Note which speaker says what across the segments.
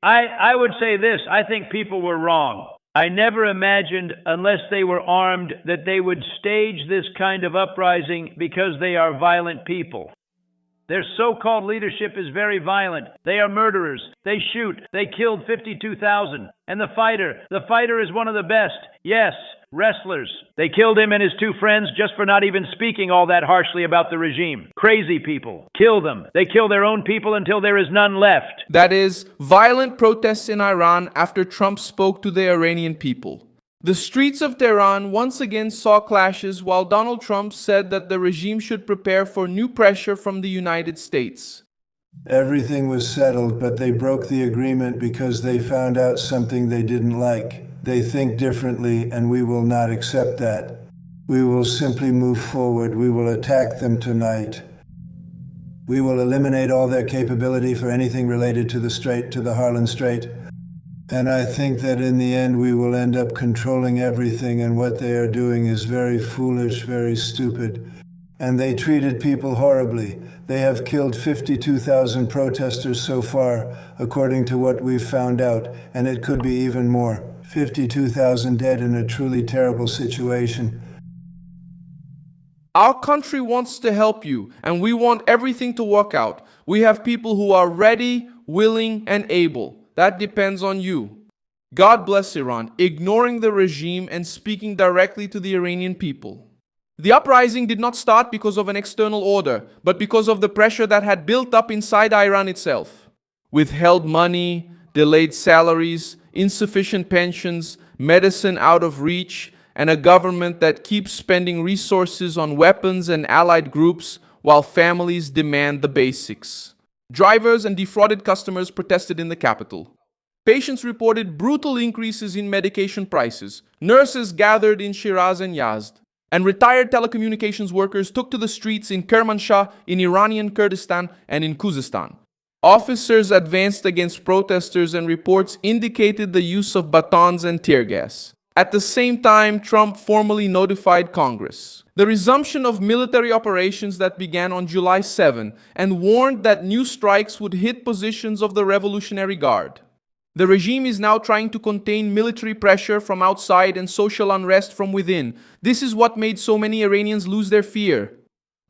Speaker 1: I would say this. I think people were wrong. I never imagined, unless they were armed, that they would stage this kind of uprising because they are violent people. Their so-called leadership is very violent. They are murderers. They shoot. They killed 52,000. And the fighter is one of the best. Yes, wrestlers. They killed him and his two friends just for not even speaking all that harshly about the regime. Crazy people. Kill them. They kill their own people until there is none left.
Speaker 2: That is, violent protests in Iran after Trump spoke to the Iranian people. The streets of Tehran once again saw clashes while Donald Trump said that the regime should prepare for new pressure from the United States.
Speaker 3: Everything was settled, but they broke the agreement because they found out something they didn't like. They think differently, and we will not accept that. We will simply move forward. We will attack them tonight. We will eliminate all their capability for anything related to the Strait, to the Harlan Strait. And I think that in the end we will end up controlling everything, and what they are doing is very foolish, very stupid. And they treated people horribly. They have killed 52,000 protesters so far, according to what we've found out, and it could be even more. 52,000 dead in a truly terrible situation.
Speaker 2: Our country wants to help you, and we want everything to work out. We have people who are ready, willing, and able. That depends on you. God bless Iran, ignoring the regime and speaking directly to the Iranian people. The uprising did not start because of an external order, but because of the pressure that had built up inside Iran itself. Withheld money, delayed salaries, insufficient pensions, medicine out of reach, and a government that keeps spending resources on weapons and allied groups while families demand the basics. Drivers and defrauded customers protested in the capital. Patients reported brutal increases in medication prices. Nurses gathered in Shiraz and Yazd. And retired telecommunications workers took to the streets in Kermanshah, in Iranian Kurdistan, and in Khuzestan. Officers advanced against protesters, and reports indicated the use of batons and tear gas. At the same time, Trump formally notified Congress the resumption of military operations that began on July 7 and warned that new strikes would hit positions of the Revolutionary Guard. The regime is now trying to contain military pressure from outside and social unrest from within. This is what made so many Iranians lose their fear.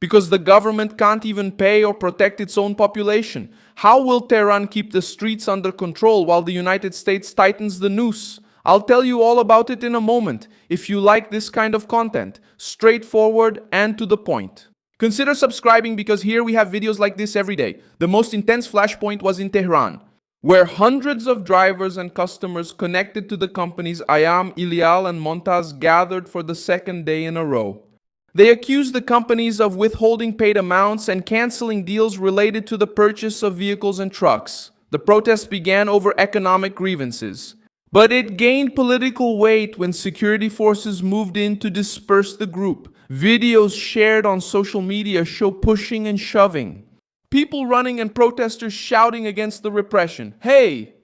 Speaker 2: Because the government can't even pay or protect its own population. How will Tehran keep the streets under control while the United States tightens the noose? I'll tell you all about it in a moment. If you like this kind of content, straightforward and to the point. Consider subscribing, because here we have videos like this every day. The most intense flashpoint was in Tehran, where hundreds of drivers and customers connected to the companies Ayam, Ilial, and Montaz gathered for the second day in a row. They accused the companies of withholding paid amounts and canceling deals related to the purchase of vehicles and trucks. The protests began over economic grievances. But it gained political weight when security forces moved in to disperse the group. Videos shared on social media show pushing and shoving. People running and protesters shouting against the repression. Hey!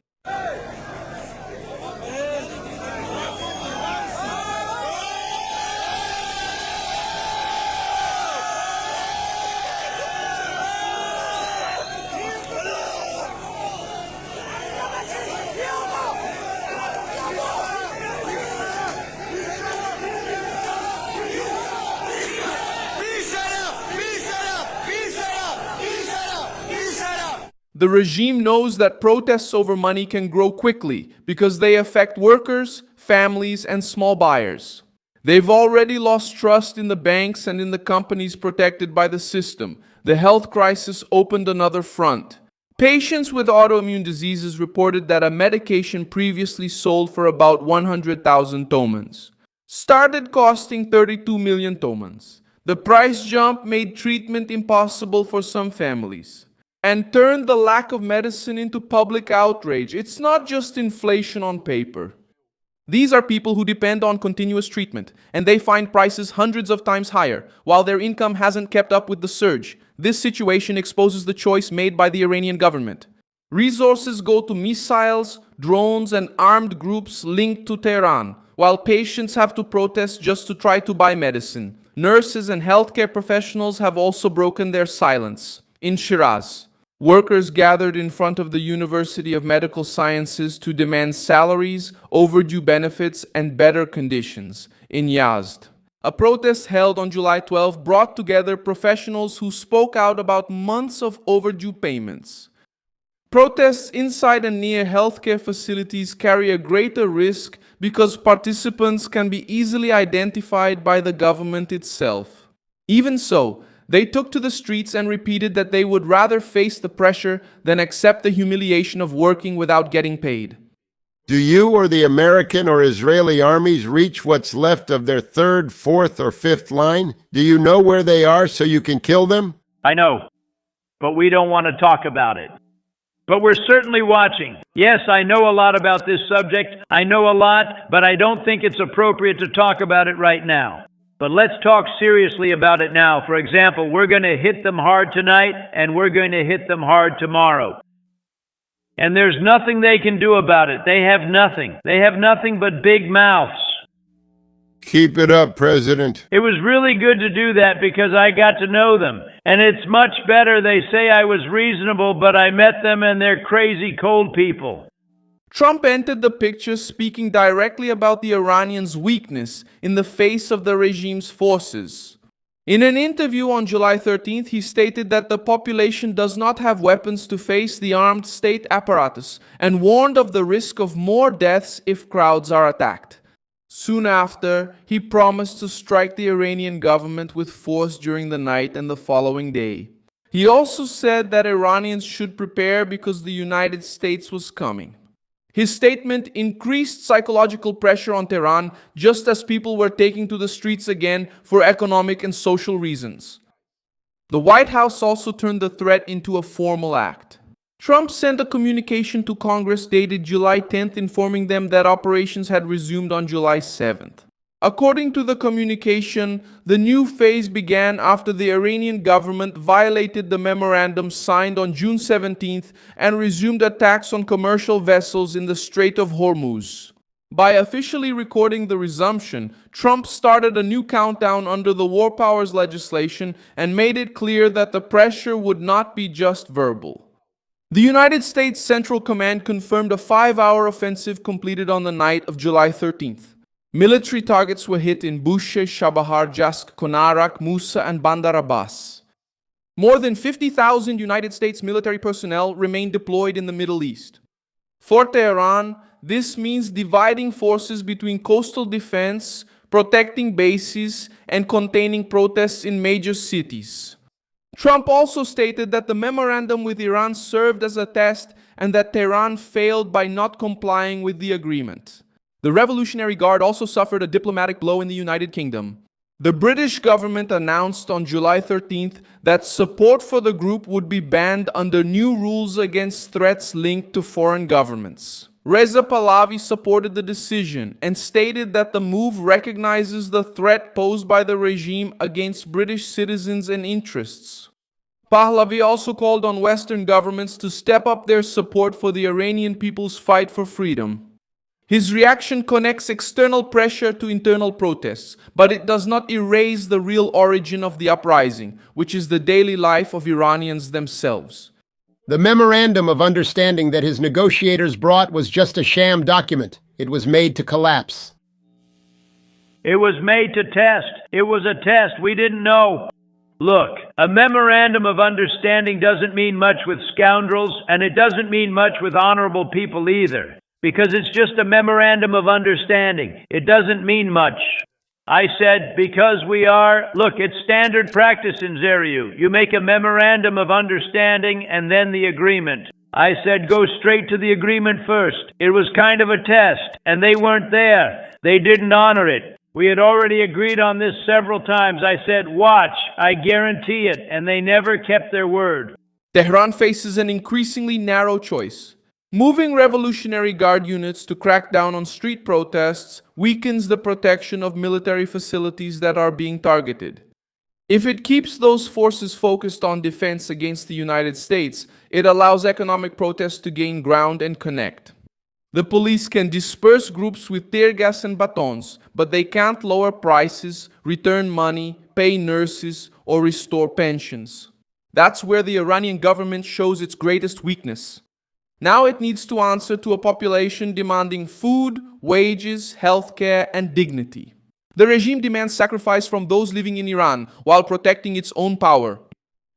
Speaker 2: The regime knows that protests over money can grow quickly because they affect workers, families, and small buyers. They've already lost trust in the banks and in the companies protected by the system. The health crisis opened another front. Patients with autoimmune diseases reported that a medication previously sold for about 100,000 tomans started costing 32 million tomans. The price jump made treatment impossible for some families and turned the lack of medicine into public outrage. It's not just inflation on paper. These are people who depend on continuous treatment, and they find prices hundreds of times higher, while their income hasn't kept up with the surge. This situation exposes the choice made by the Iranian government. Resources go to missiles, drones, and armed groups linked to Tehran, while patients have to protest just to try to buy medicine. Nurses and healthcare professionals have also broken their silence. In Shiraz, Workers gathered in front of the University of Medical Sciences to demand salaries, overdue benefits, and better conditions in Yazd. A protest held on July 12 brought together professionals who spoke out about months of overdue payments. Protests inside and near healthcare facilities carry a greater risk because participants can be easily identified by the government itself. Even so, they took to the streets and repeated that they would rather face the pressure than accept the humiliation of working without getting paid.
Speaker 4: Do you or the American or Israeli armies reach what's left of their third, fourth, or fifth line? Do you know where they are so you can kill them?
Speaker 1: I know, but we don't want to talk about it. But we're certainly watching. Yes, I know a lot about this subject. I know a lot, but I don't think it's appropriate to talk about it right now. But let's talk seriously about it now. For example, we're going to hit them hard tonight, and we're going to hit them hard tomorrow. And there's nothing they can do about it. They have nothing. They have nothing but big mouths.
Speaker 4: Keep it up, President.
Speaker 1: It was really good to do that because I got to know them. And it's much better they say I was reasonable, but I met them and they're crazy cold people.
Speaker 2: Trump entered the picture speaking directly about the Iranians' weakness in the face of the regime's forces. In an interview on July 13th, he stated that the population does not have weapons to face the armed state apparatus and warned of the risk of more deaths if crowds are attacked. Soon after, he promised to strike the Iranian government with force during the night and the following day. He also said that Iranians should prepare because the United States was coming. His statement increased psychological pressure on Tehran just as people were taking to the streets again for economic and social reasons. The White House also turned the threat into a formal act. Trump sent a communication to Congress dated July 10th informing them that operations had resumed on July 7th. According to the communication, the new phase began after the Iranian government violated the memorandum signed on June 17th and resumed attacks on commercial vessels in the Strait of Hormuz. By officially recording the resumption, Trump started a new countdown under the War Powers legislation and made it clear that the pressure would not be just verbal. The United States Central Command confirmed a 5-hour offensive completed on the night of July 13th. Military targets were hit in Bushehr, Chabahar, Jask, Konarak, Musa, and Bandar Abbas. More than 50,000 United States military personnel remain deployed in the Middle East. For Tehran, this means dividing forces between coastal defense, protecting bases, and containing protests in major cities. Trump also stated that the memorandum with Iran served as a test and that Tehran failed by not complying with the agreement. The Revolutionary Guard also suffered a diplomatic blow in the United Kingdom. The British government announced on July 13th that support for the group would be banned under new rules against threats linked to foreign governments. Reza Pahlavi supported the decision and stated that the move recognizes the threat posed by the regime against British citizens and interests. Pahlavi also called on Western governments to step up their support for the Iranian people's fight for freedom. His reaction connects external pressure to internal protests, but it does not erase the real origin of the uprising, which is the daily life of Iranians themselves.
Speaker 4: The memorandum of understanding that his negotiators brought was just a sham document. It was made to collapse.
Speaker 1: It was made to test. It was a test. We didn't know. Look, a memorandum of understanding doesn't mean much with scoundrels, and it doesn't mean much with honorable people either. Because it's just a memorandum of understanding. It doesn't mean much. I said, because we are, look, it's standard practice in Zeriu. You make a memorandum of understanding and then the agreement. I said, go straight to the agreement first. It was kind of a test, and they weren't there. They didn't honor it. We had already agreed on this several times. I said, watch, I guarantee it, and they never kept their word.
Speaker 2: Tehran faces an increasingly narrow choice. Moving Revolutionary Guard units to crack down on street protests weakens the protection of military facilities that are being targeted. If it keeps those forces focused on defense against the United States, it allows economic protests to gain ground and connect. The police can disperse groups with tear gas and batons, but they can't lower prices, return money, pay nurses, or restore pensions. That's where the Iranian government shows its greatest weakness. Now it needs to answer to a population demanding food, wages, healthcare, and dignity. The regime demands sacrifice from those living in Iran while protecting its own power.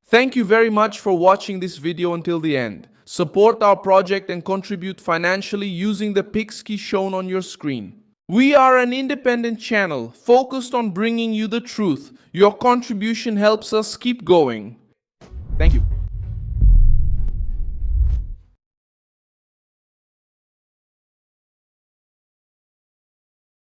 Speaker 2: Thank you very much for watching this video until the end. Support our project and contribute financially using the Pix key shown on your screen. We are an independent channel focused on bringing you the truth. Your contribution helps us keep going. Thank you.